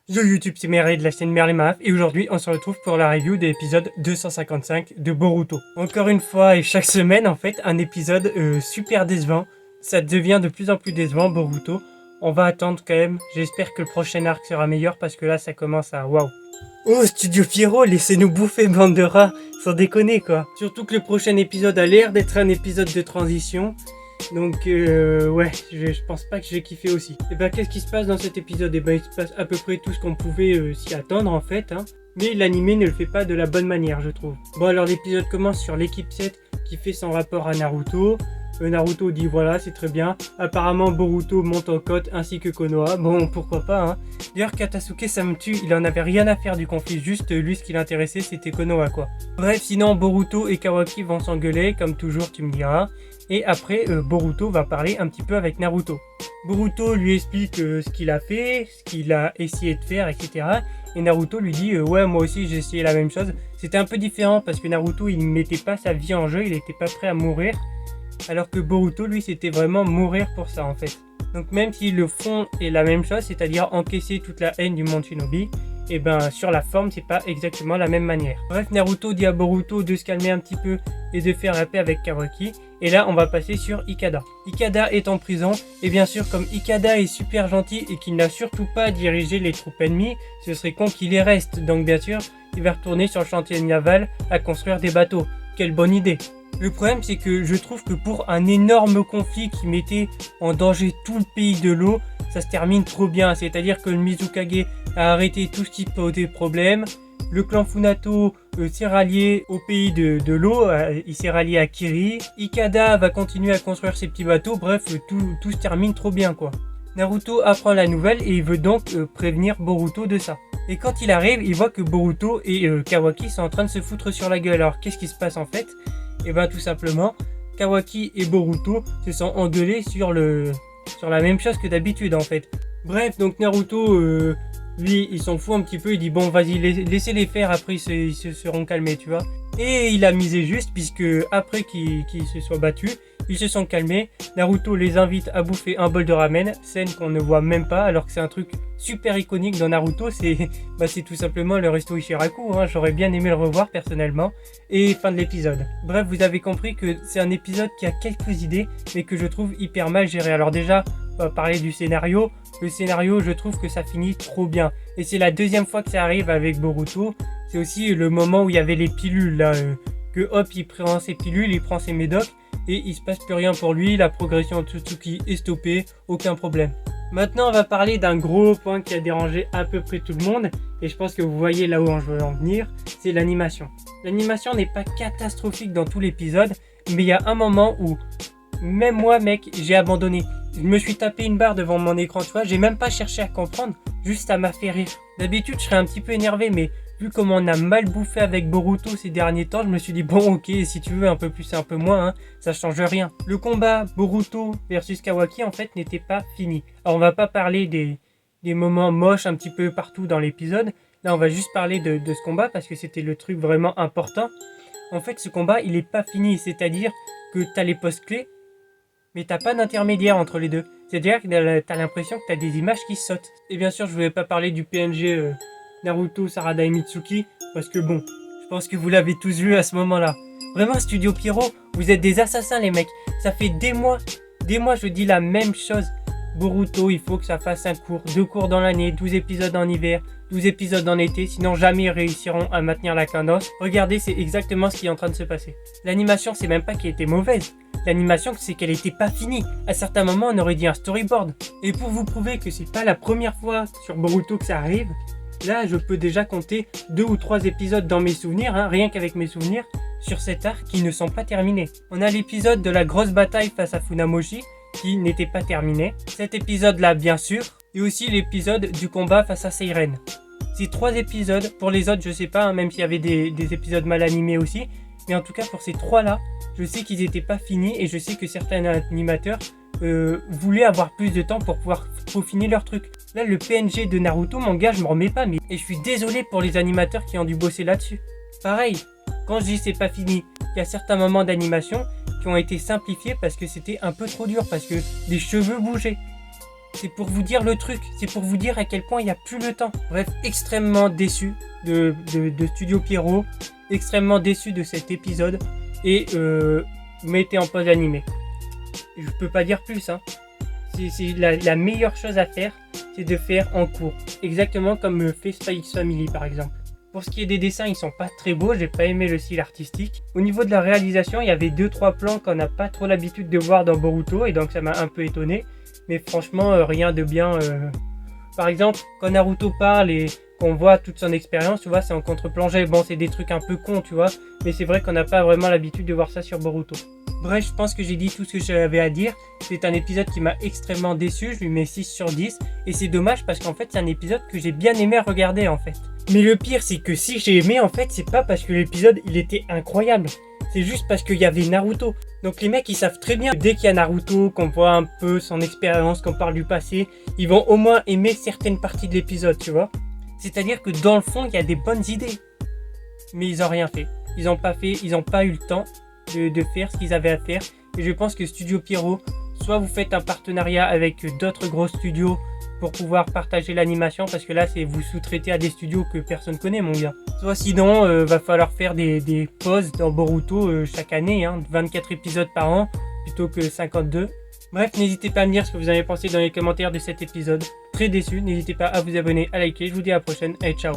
Yo YouTube, c'est Merlin de la chaîne Merlin Maf et aujourd'hui on se retrouve pour la review de l'épisode 255 de Boruto. Encore une fois et chaque semaine en fait un épisode super décevant. Ça devient de plus en plus décevant Boruto. On va attendre quand même, j'espère que le prochain arc sera meilleur parce que là ça commence à waouh. Oh Studio Pierrot, laissez-nous bouffer bande de rats, sans déconner quoi. Surtout que le prochain épisode a l'air d'être un épisode de transition. Donc ouais, je pense pas que j'ai kiffé aussi. Et bah qu'est-ce qui se passe dans cet épisode? Et bah il se passe à peu près tout ce qu'on pouvait s'y attendre en fait, hein. Mais l'animé ne le fait pas de la bonne manière je trouve. Bon alors l'épisode commence sur l'équipe 7 qui fait son rapport à Naruto. Naruto dit voilà c'est très bien. Apparemment Boruto monte en côte ainsi que Konoha. Bon pourquoi pas hein. D'ailleurs Katasuke ça me tue, il en avait rien à faire du conflit. Juste lui ce qui l'intéressait c'était Konoha quoi. Bref sinon Boruto et Kawaki vont s'engueuler comme toujours tu me diras. Et après, Boruto va parler un petit peu avec Naruto. Boruto lui explique ce qu'il a fait, ce qu'il a essayé de faire, etc. Et Naruto lui dit ouais moi aussi j'ai essayé la même chose. C'était un peu différent parce que Naruto il ne mettait pas sa vie en jeu, il était pas prêt à mourir. Alors que Boruto lui c'était vraiment mourir pour ça en fait. Donc même si le fond est la même chose, c'est-à-dire encaisser toute la haine du monde Shinobi, et ben sur la forme c'est pas exactement la même manière. Bref Naruto dit à Boruto de se calmer un petit peu et de faire la paix avec Kawaki. Et là on va passer sur Ikada. Ikada est en prison et bien sûr comme Ikada est super gentil et qu'il n'a surtout pas dirigé les troupes ennemies, ce serait con qu'il y reste. Donc bien sûr il va retourner sur le chantier naval à construire des bateaux. Quelle bonne idée. Le problème c'est que je trouve que pour un énorme conflit qui mettait en danger tout le pays de l'eau, ça se termine trop bien. C'est-à-dire que le Mizukage a arrêté tout ce qui posait problème. Le clan Funato s'est rallié au pays de l'eau, il s'est rallié à Kiri. Ikada va continuer à construire ses petits bateaux, bref tout se termine trop bien quoi. Naruto apprend la nouvelle et il veut donc prévenir Boruto de ça. Et quand il arrive, il voit que Boruto et Kawaki sont en train de se foutre sur la gueule. Alors qu'est-ce qui se passe en fait? Et ben tout simplement, Kawaki et Boruto se sont engueulés sur la même chose que d'habitude en fait. Bref, donc Naruto, lui, il s'en fout un petit peu, il dit bon vas-y, laissez-les faire, après ils se seront calmés, tu vois. Et il a misé juste, puisque après qu'ils se soient battus, ils se sont calmés. Naruto les invite à bouffer un bol de ramen, scène qu'on ne voit même pas, alors que c'est un truc super iconique dans Naruto, c'est tout simplement le resto Ichiraku, hein. J'aurais bien aimé le revoir personnellement. Et fin de l'épisode. Bref, vous avez compris que c'est un épisode qui a quelques idées, mais que je trouve hyper mal géré. Alors déjà, on va parler du scénario. Le scénario, je trouve que ça finit trop bien. Et c'est la deuxième fois que ça arrive avec Boruto. C'est aussi le moment où il y avait les pilules, là. Que hop, il prend ses pilules, il prend ses médocs, et il se passe plus rien pour lui. La progression de Tsutsuki est stoppée, aucun problème. Maintenant, on va parler d'un gros point qui a dérangé à peu près tout le monde. Et je pense que vous voyez là où je veux en venir. C'est l'animation. L'animation n'est pas catastrophique dans tout l'épisode. Mais il y a un moment où, même moi, mec, j'ai abandonné. Je me suis tapé une barre devant mon écran, tu vois, j'ai même pas cherché à comprendre, juste ça m'a fait rire. D'habitude, je serais un petit peu énervé, mais vu comment on a mal bouffé avec Boruto ces derniers temps, je me suis dit bon ok, si tu veux un peu plus, un peu moins, hein, ça change rien. Le combat Boruto versus Kawaki en fait n'était pas fini. Alors on va pas parler des moments moches un petit peu partout dans l'épisode, là on va juste parler de ce combat parce que c'était le truc vraiment important. En fait ce combat il est pas fini, c'est-à-dire que t'as les postes clés, mais t'as pas d'intermédiaire entre les deux. C'est-à-dire que t'as l'impression que t'as des images qui sautent. Et bien sûr, je voulais pas parler du PNG Naruto, Sarada et Mitsuki, parce que bon, je pense que vous l'avez tous vu à ce moment-là. Vraiment, Studio Pierrot, vous êtes des assassins les mecs. Ça fait des mois je dis la même chose. Boruto, il faut que ça fasse un cours, 2 cours dans l'année, 12 épisodes en hiver, 12 épisodes en été, sinon jamais ils réussiront à maintenir la cadence. Regardez, c'est exactement ce qui est en train de se passer. L'animation, c'est même pas qu'elle était mauvaise. L'animation, c'est qu'elle était pas finie. À certains moments, on aurait dit un storyboard. Et pour vous prouver que c'est pas la première fois sur Boruto que ça arrive, là, je peux déjà compter 2 ou 3 épisodes dans mes souvenirs, hein, rien qu'avec mes souvenirs, sur cet arc qui ne sont pas terminés. On a l'épisode de la grosse bataille face à Funamoshi, qui n'était pas terminé. Cet épisode-là, bien sûr, et aussi l'épisode du combat face à Seiren. Ces 3 épisodes, pour les autres, je sais pas, hein, même s'il y avait des épisodes mal animés aussi, mais en tout cas, pour ces 3-là, je sais qu'ils n'étaient pas finis et je sais que certains animateurs voulaient avoir plus de temps pour pouvoir peaufiner leur truc. Là, le PNG de Naruto, mon gars, je m'en remets pas, mais et je suis désolé pour les animateurs qui ont dû bosser là-dessus. Pareil, quand je dis c'est pas fini, il y a certains moments d'animation qui ont été simplifiés parce que c'était un peu trop dur, parce que les cheveux bougeaient. C'est pour vous dire le truc, c'est pour vous dire à quel point il n'y a plus le temps. Bref, extrêmement déçu de Studio Pierrot, extrêmement déçu de cet épisode, et mettez en pause animé. Je peux pas dire plus, hein. C'est la meilleure chose à faire, c'est de faire en cours. Exactement comme fait Spy X Family par exemple. Pour ce qui est des dessins, ils sont pas très beaux, j'ai pas aimé le style artistique. Au niveau de la réalisation, il y avait 2-3 plans qu'on n'a pas trop l'habitude de voir dans Boruto, et donc ça m'a un peu étonné. Mais franchement, rien de bien. Par exemple, quand Naruto parle et qu'on voit toute son expérience, tu vois, c'est en contre-plongée. Bon, c'est des trucs un peu cons, tu vois, mais c'est vrai qu'on n'a pas vraiment l'habitude de voir ça sur Boruto. Bref, je pense que j'ai dit tout ce que j'avais à dire. C'est un épisode qui m'a extrêmement déçu, je lui mets 6 sur 10. Et c'est dommage parce qu'en fait, c'est un épisode que j'ai bien aimé regarder en fait. Mais le pire, c'est que si j'ai aimé, en fait, c'est pas parce que l'épisode, il était incroyable. C'est juste parce qu'il y avait Naruto. Donc les mecs, ils savent très bien que dès qu'il y a Naruto, qu'on voit un peu son expérience, qu'on parle du passé, ils vont au moins aimer certaines parties de l'épisode, tu vois. C'est-à-dire que dans le fond, il y a des bonnes idées. Mais ils n'ont rien fait. Ils n'ont pas eu le temps de faire ce qu'ils avaient à faire. Et je pense que Studio Pierrot, soit vous faites un partenariat avec d'autres gros studios pour pouvoir partager l'animation, parce que là, c'est vous sous-traiter à des studios que personne connaît, mon gars. Soit sinon, va falloir faire des pauses dans Boruto chaque année, hein, 24 épisodes par an, plutôt que 52. Bref, n'hésitez pas à me dire ce que vous avez pensé dans les commentaires de cet épisode. Très déçu, n'hésitez pas à vous abonner, à liker, je vous dis à la prochaine, et ciao.